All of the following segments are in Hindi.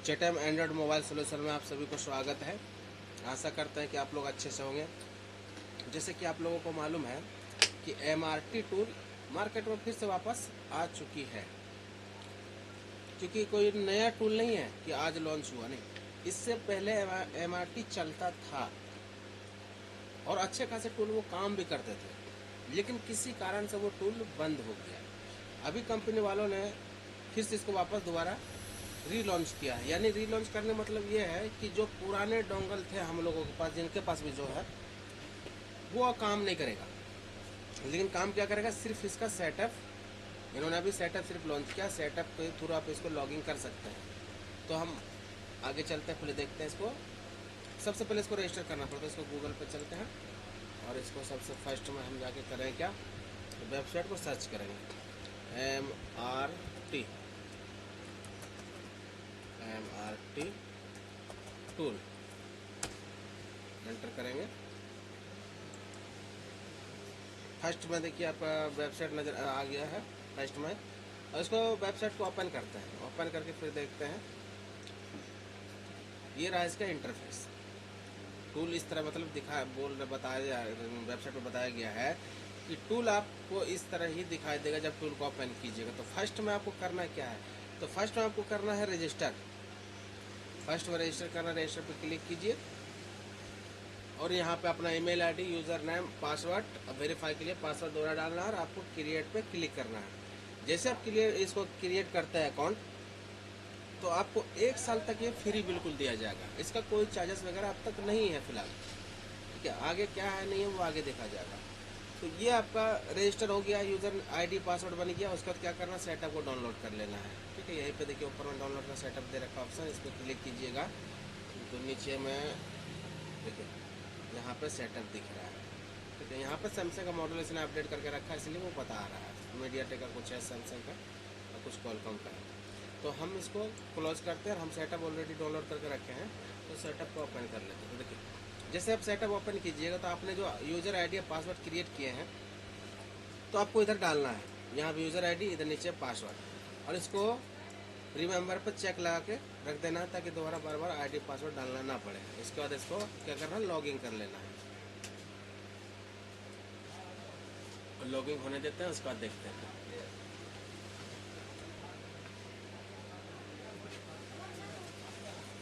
चेटम एंड्रॉयड मोबाइल सोल्यूशन में आप सभी को स्वागत है। आशा करते हैं कि आप लोग अच्छे से होंगे। जैसे कि आप लोगों को मालूम है कि MRT टूल मार्केट में फिर से वापस आ चुकी है, क्योंकि कोई नया टूल नहीं है कि आज लॉन्च हुआ, नहीं। इससे पहले MRT चलता था और अच्छे खासे टूल वो काम भी करते थे, लेकिन किसी कारण से वो टूल बंद हो गया। अभी कंपनी वालों ने फिर से इसको वापस दोबारा रीलॉन्च किया है। यानी रीलॉन्च करने मतलब ये है कि जो पुराने डोंगल थे हम लोगों के पास, जिनके पास भी जो है, वो काम नहीं करेगा। लेकिन काम क्या करेगा, सिर्फ इसका सेटअप। इन्होंने अभी सेटअप सिर्फ लॉन्च किया। सेटअप के थ्रू आप इसको लॉगिंग कर सकते हैं। तो हम आगे चलते हैं, पहले देखते हैं इसको। सबसे पहले इसको रजिस्टर करना पड़ता है। इसको गूगल पर चलते हैं और इसको सबसे फर्स्ट में हम जाके करें क्या, तो वेबसाइट को सर्च करेंगे MRT टूल एंटर करेंगे। फर्स्ट में देखिए आपका वेबसाइट नज़र आ गया है फर्स्ट में, और इसको वेबसाइट को ओपन करते हैं। ओपन करके फिर देखते हैं, ये रहा इसका इंटरफेस। टूल इस तरह मतलब बताया वेबसाइट पर बताया गया है कि टूल आपको इस तरह ही दिखाई देगा जब टूल को ओपन कीजिएगा। तो फर्स्ट में आपको करना क्या है, तो फर्स्ट में आपको करना है रजिस्टर। फर्स्ट में रजिस्टर करना, रजिस्टर पर क्लिक कीजिए और यहाँ पे अपना email ID, user name, password verify के लिए पासवर्ड दोबारा डालना है और आपको क्रिएट पे क्लिक करना है। जैसे आप इसको क्रिएट करते हैं अकाउंट, तो आपको 1 साल तक ये फ्री बिल्कुल दिया जाएगा। इसका कोई चार्जेस वगैरह अब तक नहीं है फिलहाल, ठीक है। आगे क्या है नहीं है वो आगे देखा जाएगा। तो ये आपका रजिस्टर हो गया, यूज़र आईडी पासवर्ड बन गया। उसके बाद क्या करना, सेटअप को डाउनलोड कर लेना है, ठीक है। यहीं पे देखिए ऊपर में डाउनलोड का सेटअप दे रखा ऑप्शन, इस पर क्लिक कीजिएगा तो नीचे में देखिए यहाँ पे सेटअप दिख रहा है, ठीक है। यहाँ पे सैमसंग का मॉडल इसने अपडेट करके रखा है, इसलिए वो बता रहा है। मीडियाटेक का कुछ है, सैमसंग का, और कुछ कॉलकॉम का है। तो हम इसको क्लोज करते हैं और हम सेटअप ऑलरेडी डाउनलोड करके रखे हैं, तो सेटअप को ओपन कर लेते हैं। तो देखिए जैसे आप सेटअप ओपन कीजिएगा तो आपने जो यूज़र आईडी या पासवर्ड क्रिएट किए हैं, तो आपको इधर डालना है। यहाँ पे यूज़र आईडी, इधर नीचे पासवर्ड, और इसको रिमेंबर पर चेक लगा के रख देना है ताकि दोबारा बार बार आईडी पासवर्ड डालना ना पड़े। इसके बाद इसको क्या करना है, लॉगिन कर लेना है। लॉगिंग होने देते हैं, उसके बाद देखते हैं।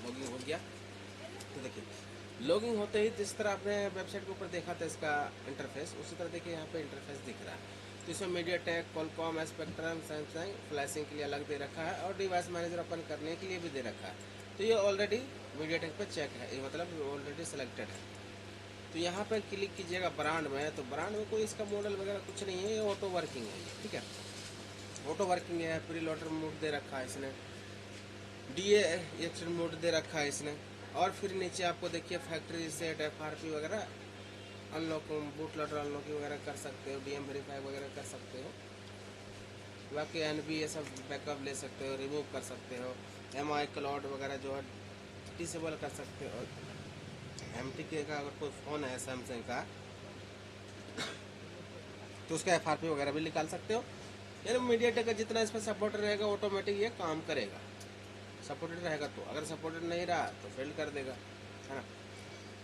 लॉगिंग हो गया तो देखिए लॉगिंग होते ही जिस तरह आपने वेबसाइट के ऊपर देखा था इसका इंटरफेस, उसी तरह देखिए यहाँ पे इंटरफेस दिख रहा है। तो इसमें MediaTek, Qualcomm, spectrum, Samsung flashing के लिए अलग दे रखा है और डिवाइस मैनेजर ओपन करने के लिए भी दे रखा है। तो ये ऑलरेडी मीडियाटेक पे चेक है, ये मतलब ऑलरेडी सेलेक्टेड है। तो यहाँ पर क्लिक कीजिएगा ब्रांड में, तो ब्रांड में कोई इसका मॉडल वगैरह कुछ नहीं है, ये ऑटो वर्किंग है, ठीक है। ऑटो वर्किंग है, प्री लोडर मोड दे रखा है इसने, DA एक्शन मोड दे रखा है इसने। और फिर नीचे आपको देखिए फैक्ट्री सेट, FRP वगैरह, अनलॉक, बूट लोडर अनलॉकिंग वगैरह कर सकते हो, DM वेरीफाई वगैरह कर सकते हो। बाकी NB ये सब बैकअप ले सकते हो, रिमूव कर सकते हो। MI क्लाउड वगैरह जो है डिसेबल कर सकते हो। MTK का अगर कोई फ़ोन है सैमसंग का, तो उसका FRP वगैरह भी निकाल सकते हो। यानी मीडियाटेक का जितना इसमें सपोर्ट रहेगा ऑटोमेटिक ये काम करेगा। सपोर्टेड रहेगा तो, अगर सपोर्टेड नहीं रहा तो फेल कर देगा, है ना।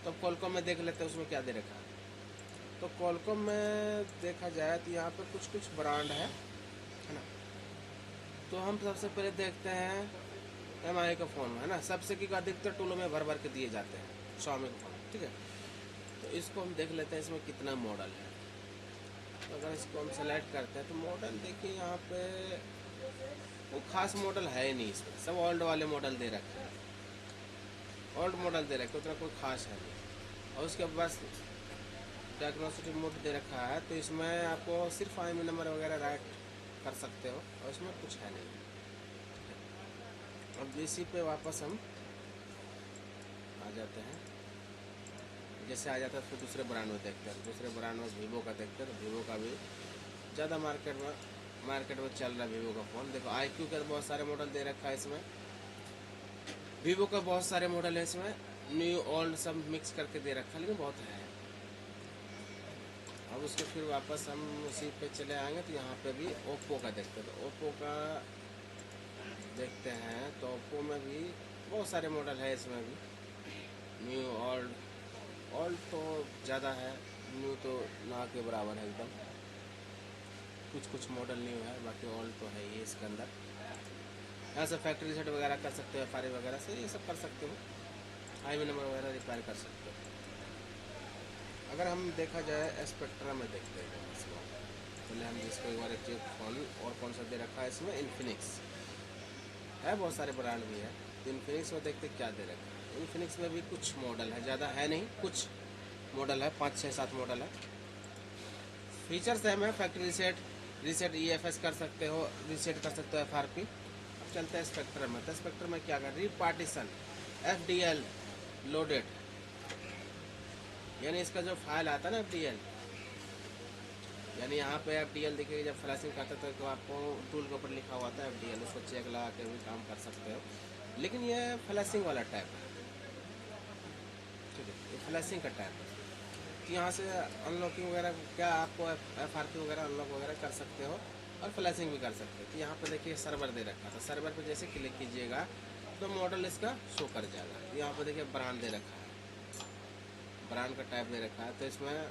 तो कॉलकॉम में देख लेते हैं उसमें क्या दे रखा है। तो कॉलकॉम में देखा जाए तो यहाँ पर कुछ कुछ ब्रांड है ना। तो हम सबसे पहले देखते हैं MI का फ़ोन, है ना। सबसे की अधिकतर टूलों में भर भर के दिए जाते हैं Xiaomi का फ़ोन, ठीक है। तो इसको हम देख लेते हैं इसमें कितना मॉडल है। तो अगर इसको हम सेलेक्ट करते हैं तो मॉडल देखिए यहाँ पे वो खास मॉडल है ही नहीं, इसमें सब ओल्ड वाले मॉडल दे रखे हैं, ओल्ड मॉडल दे रखे, उतना कोई खास है नहीं। और उसके बाद डायग्नोस्टिक मोड दे रखा है, तो इसमें आपको सिर्फ IMEI नंबर वगैरह राइट कर सकते हो और इसमें कुछ है नहीं। अब इसी पे वापस हम आ जाते हैं। जैसे आ जाता है फिर दूसरे ब्रांड में देखते हैं। दूसरे ब्रांड में वीवो का देखते हैं, तो वीवो का भी ज़्यादा मार्केट में चल रहा है वीवो का फ़ोन। देखो IQ के बहुत सारे मॉडल दे रखा है इसमें, वीवो का बहुत सारे मॉडल है इसमें, न्यू ओल्ड सब मिक्स करके दे रखा है, लेकिन बहुत है। अब उसके फिर वापस हम उसी पे चले आएंगे तो यहाँ पे भी ओप्पो का देखते हैं। तो ओप्पो का देखते हैं, तो ओप्पो में भी बहुत सारे मॉडल है इसमें भी, न्यू ओल्ड। ओल्ड तो ज़्यादा है, न्यू तो ना के बराबर है एकदम। कुछ कुछ मॉडल न्यू है, बाकी ओल्ड तो है ये इसके अंदर। यहाँ से फैक्ट्री सेट वगैरह कर सकते हो, एफ वगैरह से ये सब कर सकते हो, हाईवे नंबर वगैरह रिपेयर कर सकते हो। अगर हम देखा जाए स्पेक्ट्रम में देखते हैं इसको, पहले हम जिसको एक बार चेक फोन और कौन सा दे रखा है इसमें, इन्फिनिक्स है, बहुत सारे ब्रांड भी है। तो इन्फिनिक्स में देखते क्या दे रखा है। इन्फिनिक्स में भी कुछ मॉडल है, ज़्यादा है नहीं, कुछ मॉडल है, 5 6 7 मॉडल है। फीचर्स है में फैक्ट्री रीसेट EFS कर सकते हो, रीसेट कर सकते हो FRP। अब चलते हैं स्पेक्ट्रम में। तो स्पेक्ट्रम में क्या कर, रीपार्टीशन, FDL लोडेड, यानी इसका जो फाइल आता है ना FDL, यानी यहाँ पे FDL देखिए, जब फ्लैशिंग करते हो तो आपको टूल के ऊपर लिखा हुआ था FDL, उसको चेक लगा के भी काम कर सकते हो। लेकिन ये फ्लैशिंग वाला टाइप है, ठीक है, ये फ्लैशिंग का टाइप है। तो यहाँ से अनलॉकिंग वगैरह क्या आपको FRP वगैरह अनलॉक वगैरह कर सकते हो और फ्लैशिंग भी कर सकते हो। तो यहाँ पे देखिए सर्वर दे रखा था, सर्वर पे जैसे क्लिक कीजिएगा तो मॉडल इसका शो कर जाएगा। यहाँ पे देखिए ब्रांड दे रखा है, ब्रांड का टाइप दे रखा है। तो इसमें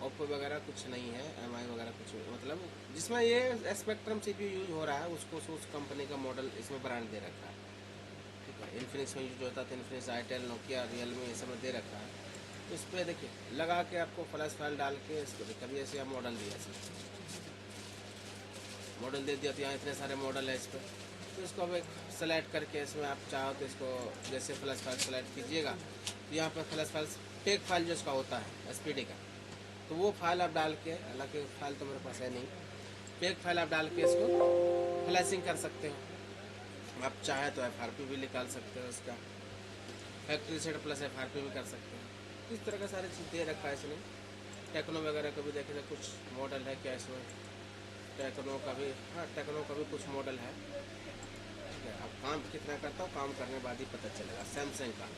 ओप्पो वगैरह कुछ नहीं है, MI वगैरह कुछ, मतलब जिसमें ये स्पेक्ट्रम CPU यूज हो रहा है उसको उस कंपनी का मॉडल इसमें ब्रांड दे रखा है, ठीक है। इन्फिनिक्स में यूज होता है तो इन्फिनिक्स, आईटेल, नोकिया, रियलमी, ये सब में दे रखा है। तो इस पर देखिए लगा के आपको फ्लैश फाइल डाल के इसको कभी ऐसे आप मॉडल दिया, मॉडल दे दिया तो यहाँ इतने सारे मॉडल है इस पर। तो इसको अब एक सेलेक्ट करके इसमें आप चाहो तो इसको जैसे फ्लैश फाइल सेलेक्ट कीजिएगा तो यहाँ पर फ्लैश फाइल टेक फाइल जो इसका होता है SPD का, तो वो फाइल आप डाल के, हालांकि फाइल तो मेरे पास है नहीं, टेक फाइल आप डाल के इसको फ्लैशिंग कर सकते हो। आप चाहे तो FRP भी निकाल सकते हो इसका, फैक्ट्री सेट प्लस FRP भी कर सकते हो। इस तरह का सारी चीज़ दे रखा है इसने। टेक्नो वगैरह का भी देखें तो कुछ मॉडल है क्या इसमें, टेक्नो का भी, हाँ टेक्नो का भी कुछ मॉडल है, ठीक है। अब काम कितना करता हूँ, काम करने बाद ही पता चलेगा। सैमसंग का,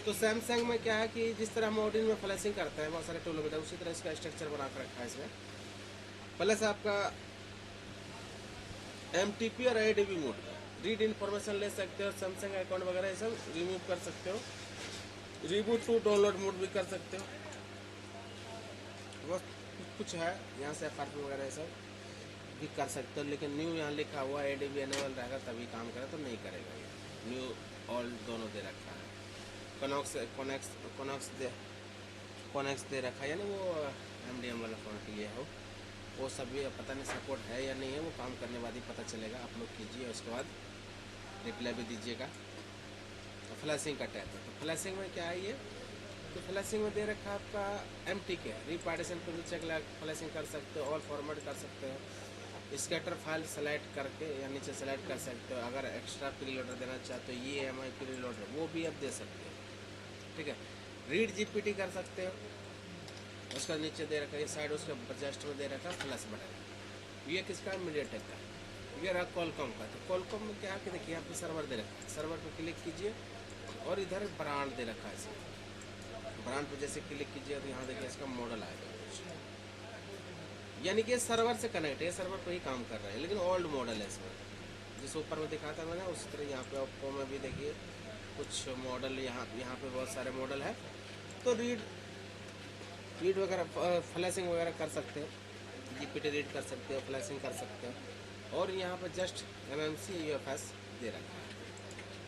तो सैमसंग में क्या है कि जिस तरह मॉडल में फ्लैशिंग करते हैं बहुत सारे टूलों में, उसी तरह इसका स्ट्रक्चर बना कर रखा है इसमें। प्लस आपका MTP और ADB मोड, रीड इन्फॉर्मेशन ले सकते हो, सैमसंग अकाउंट वगैरह ये सब रिमूव कर सकते हो, रिबूट टू डाउनलोड मोड भी कर सकते हो। बस कुछ है, यहाँ से FRP वगैरह ये सब भी कर सकते हो। लेकिन न्यू यहाँ लिखा हुआ ADB एनेबल रहेगा तभी काम करे, तो नहीं करेगा ये। न्यू ऑल दोनों दे रखा है, कॉनेक्स दे रखा है, यानी वो MDM वाला फ़ोन के लिए हो, वो सब भी पता नहीं सपोर्ट है या नहीं है, वो काम करने बाद ही पता चलेगा। आप लोग कीजिए, उसके बाद रिप्लाई भी दीजिएगा। तो फ्लैशिंग का टैब है, तो फ्लैशिंग में क्या है ये, तो फ्लैशिंग में दे रखा है आपका MTK, रीपार्टीशन पर भी चेक लगा फ्लैशिंग कर सकते हो, ऑल फॉर्मेट कर सकते हो, स्कैटर फाइल सेलेक्ट करके या नीचे सेलेक्ट कर सकते हो। अगर एक्स्ट्रा प्रीलोडर देना चाहते हो, ये MI प्रीलोडर वो भी आप दे सकते हो, ठीक है। रीड GPT कर सकते हो, उसका नीचे दे रखा है, साइड उसका जस्ट में दे रखा है प्लस बटन। ये किसका, मीडियाटेक का, ये रहा कॉलकॉम का। तो कॉलकॉम में क्या है कि देखिए यहाँ पे सर्वर दे रखा है, सर्वर पर क्लिक कीजिए और इधर ब्रांड दे रखा है इसमें। ब्रांड पर जैसे क्लिक कीजिए तो यहाँ देखिए इसका मॉडल आएगा कुछ, यानी कि सर्वर से कनेक्ट है, सर्वर पर ही काम कर रहा है, लेकिन ओल्ड मॉडल है इसमें। जिस ऊपर में दिखा था मैंने उसी तरह यहाँ पे ओप्पो में भी देखिए कुछ मॉडल, यहाँ पे बहुत सारे मॉडल है। तो रीड वगैरह फ्लैशिंग वगैरह कर सकते हो, GPT रीड कर सकते हो, फ्लैशिंग कर सकते हो। और यहाँ पर जस्ट MMC UFS दे रखा है,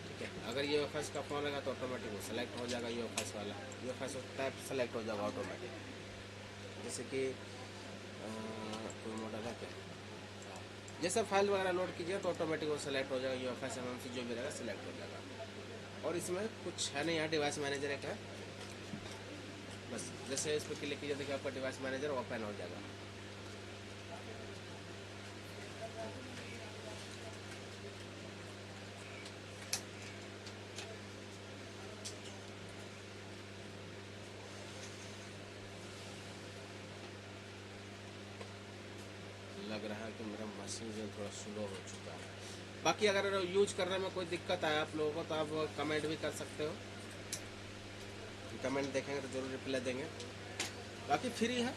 ठीक है। अगर UFS का फ़ोन रहेगा तो ऑटोमेटिक वो सेलेक्ट हो जाएगा, UFS वाला UFS टाइप सेलेक्ट हो जाएगा ऑटोमेटिक। जैसे कि कोई मॉडल है क्या, जैसे फाइल वगैरह लोड कीजिए तो ऑटोमेटिक वो सेलेक्ट हो जाएगा, UFS MMC जो भी रहेगा सेलेक्ट हो जाएगा। और इसमें कुछ है नहीं, यहाँ डिवाइस मैनेजर एक है, बस जैसे इस पर क्लिक कीजिए देखिए आपका डिवाइस मैनेजर ओपन हो जाएगा। लग रहा है कि मेरा मशीन जो थोड़ा स्लो हो चुका है। बाकी अगर यूज करने में कोई दिक्कत आए आप लोगों को तो आप कमेंट भी कर सकते हो, कमेंट देखेंगे तो ज़रूर रिप्लाई देंगे। बाकी फ्री है,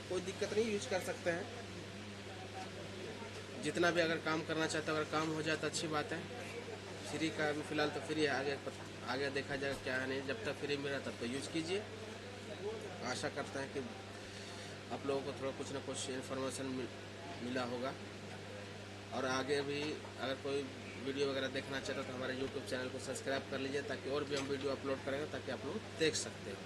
कोई दिक्कत नहीं, यूज कर सकते हैं। जितना भी अगर काम करना चाहते हो, अगर काम हो जाए तो अच्छी बात है, फ्री का अभी फ़िलहाल तो फ्री है, आगे देखा जाएगा क्या है नहीं। जब तक फ्री मिला तब तो यूज़ कीजिए। आशा करते हैं कि आप लोगों को थोड़ा कुछ ना कुछ इन्फॉर्मेशन मिला होगा। और आगे भी अगर कोई वीडियो वगैरह देखना चाहते हो तो हमारे यूट्यूब चैनल को सब्सक्राइब कर लीजिए, ताकि और भी हम वीडियो अपलोड करेंगे ताकि आप लोग देख सकते हो।